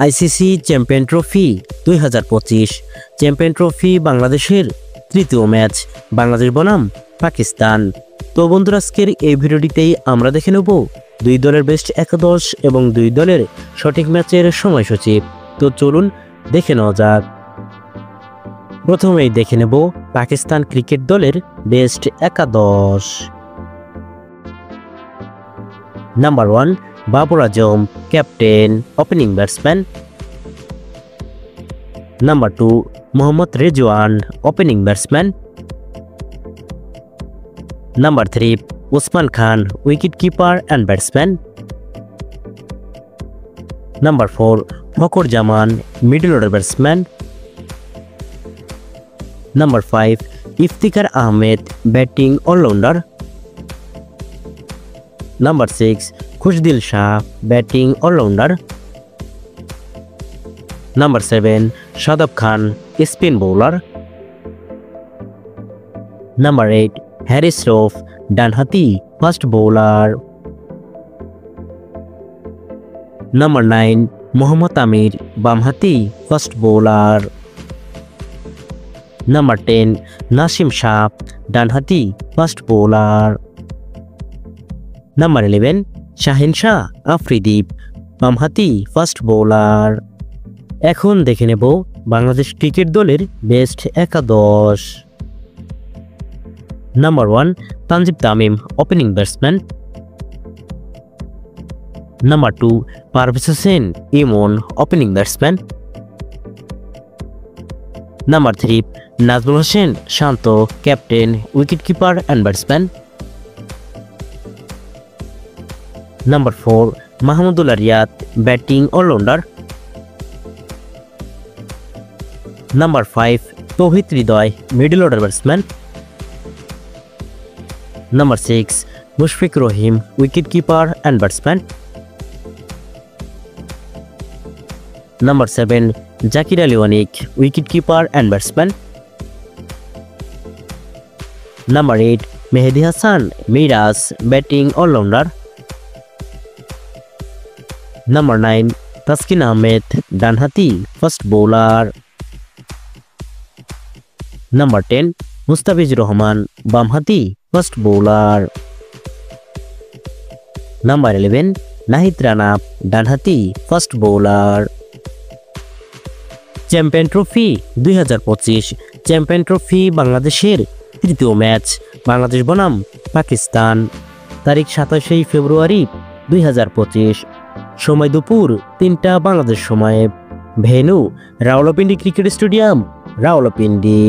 ICC champion trophy 2025 champion trophy বাংলাদেশের তৃতীয় match, Bangladesh বনাম পাকিস্তান। তো বন্ধুরা, আজকের এই ভিডিওটিতেই আমরা দেখে নেব দুই দলের বেস্ট একাদশ এবং দুই দলের সঠিক ম্যাচের সময়সূচি। তো চলুন দেখে নেওয়া যাক। প্রথমেই দেখে নেব পাকিস্তান ক্রিকেট দলের বেস্ট একাদশ। Number 1 Babar Azam, captain, opening batsman. Number 2 Mohammad Rizwan, opening batsman. Number 3 Usman Khan, wicket keeper and batsman. Number 4 Fakhar Zaman, middle order batsman. Number 5 Iftikhar Ahmed, batting allrounder. Number 6 Khushdil Shah, batting allrounder. Number 7 Shadab Khan, spin bowler. Number 8 Haris Rauf, ডানহাতি fast bowler. Number 9 Mohammad Amir, বামহাতি fast bowler. Number 10 Naseem Shah, ডানহাতি fast bowler. Number 11 Shaheen Shah Afridi, বামহাতি fast bowler. এখন দেখে নেব Bangladesh cricket দলের best একাদশ। Number 1 Tanzid Tamim, opening batsman. Number 2 Parvez Hossain Emon, opening batsman. Number 3 Najmul Hossain Shanto, captain, wicket keeper and batsman. Number 4 Mahmudullah Riyad, batting allrounder. Number 5 Towhid Hridoy, middle order batsman. Number 6 Mushfiq Rahim, wicket keeper and batsman. Number 7 Jaker Ali ওয়ানিক, wicket keeper and batsman. Number 8 Mehedi Hasan Miraz, batting allrounder. Number 9 Taskin Ahmed, ডানহাতি fast bowler. Number 10 Mustafizur Rahman, বামহাতি fast bowler. Number 11 Nahid Rana, ডানহাতি fast bowler. Champion trophy 2025 champion trophy বাংলাদেশের তৃতীয় match, Bangladesh বনাম পাকিস্তান। তারিখ 27 ফেব্রুয়ারি 2025, সময় দুপুর 3টা বাংলাদেশ সময়ে। Venue Rawalpindi cricket stadium, Rawalpindi.